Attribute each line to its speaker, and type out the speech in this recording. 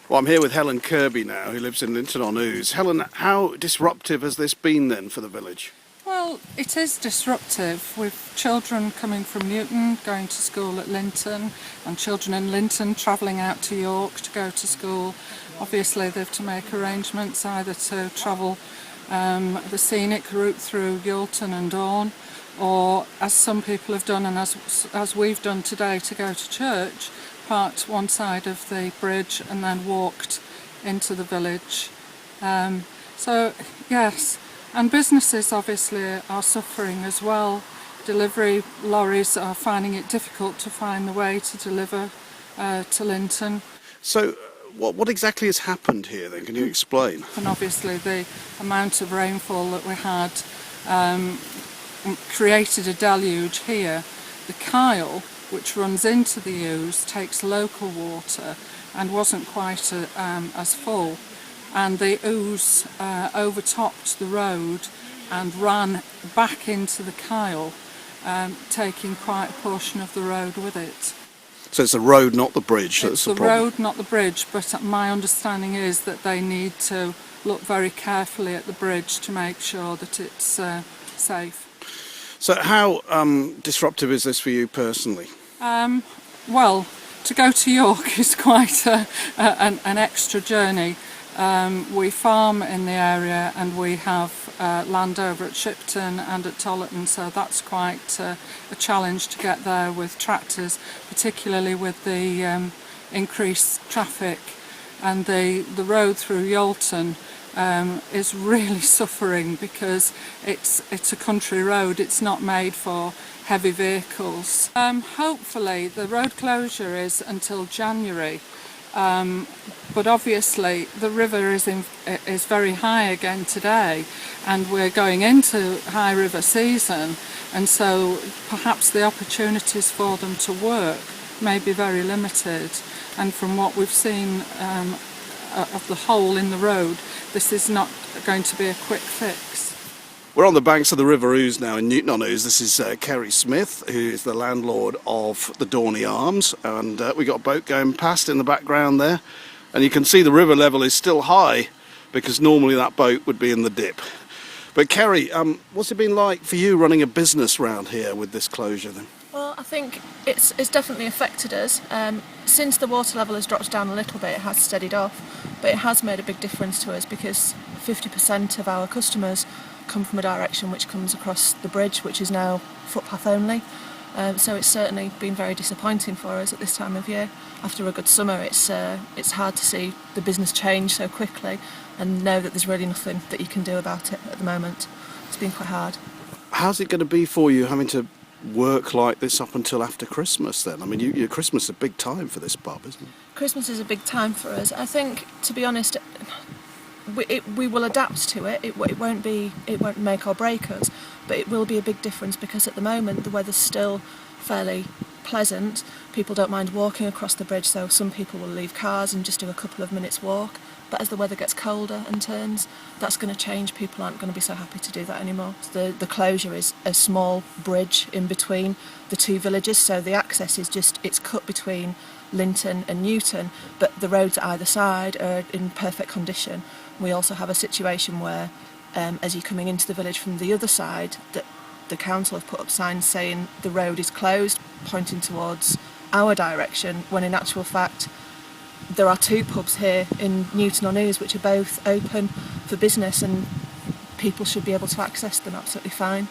Speaker 1: Well, I'm here with Helen Kirby now, who lives in Linton on Ouse. Helen, how disruptive has this been then for the village?
Speaker 2: Well, it is disruptive, with children coming from Newton going to school at Linton, and children in Linton travelling out to York to go to school. Obviously they have to make arrangements either to travel the scenic route through Yalton and Dawn, or as some people have done and as we've done today, to go to church, parked one side of the bridge and then walked into the village. So yes, and businesses obviously are suffering as well. Delivery lorries are finding it difficult to find the way to deliver to Linton.
Speaker 1: So what exactly has happened here then? Can you explain?
Speaker 2: And obviously the amount of rainfall that we had created a deluge here. The Kyle, which runs into the Ouse, takes local water and wasn't quite as full, and the Ouse overtopped the road and ran back into the Kyle, taking quite a portion of the road with it.
Speaker 1: So it's the road, not the bridge, that's the problem?
Speaker 2: It's the road, not the bridge, but my understanding is that they need to look very carefully at the bridge to make sure that it's safe.
Speaker 1: So how disruptive is this for you personally?
Speaker 2: Well, to go to York is quite an extra journey. We farm in the area and we have land over at Shipton and at Tollerton, so that's quite a challenge to get there with tractors, particularly with the increased traffic. And the road through Yalton is really suffering because it's a country road. It's not made for heavy vehicles. Hopefully the road closure is until January, but obviously the river is very high again today, and we're going into high river season, and so perhaps the opportunities for them to work may be very limited. And from what we've seen of the hole in the road, this is not going to be a quick fix.
Speaker 1: We're on the banks of the River Ouse now in Newton on Ouse. This is Kerry Smith, who is the landlord of the Dorney Arms, and we got a boat going past in the background there, and you can see the river level is still high because normally that boat would be in the dip. But Kerry, what's it been like for you running a business round here with this closure then?
Speaker 3: Well, I think it's definitely affected us. Since the water level has dropped down a little bit, it has steadied off, but it has made a big difference to us because 50% of our customers come from a direction which comes across the bridge, which is now footpath only. So it's certainly been very disappointing for us at this time of year. After a good summer, it's hard to see the business change so quickly and know that there's really nothing that you can do about it at the moment. It's been quite hard. How's
Speaker 1: it going to be for you having to work like this up until after Christmas then? I mean, your Christmas is a big time for this pub, isn't it?
Speaker 3: Christmas is a big time for us. I think, to be honest, we will adapt to it. It won't make or break us, but it will be a big difference because at the moment the weather's still fairly pleasant. People don't mind walking across the bridge, so some people will leave cars and just do a couple of minutes walk. But as the weather gets colder and turns, that's going to change. People aren't going to be so happy to do that anymore. The closure is a small bridge in between the two villages, so the access is it's cut between Linton and Newton, but the roads at either side are in perfect condition. We also have a situation where, as you're coming into the village from the other side, that the council have put up signs saying the road is closed, pointing towards our direction, when in actual fact there are two pubs here in Newton on Ouse which are both open for business and people should be able to access them absolutely fine.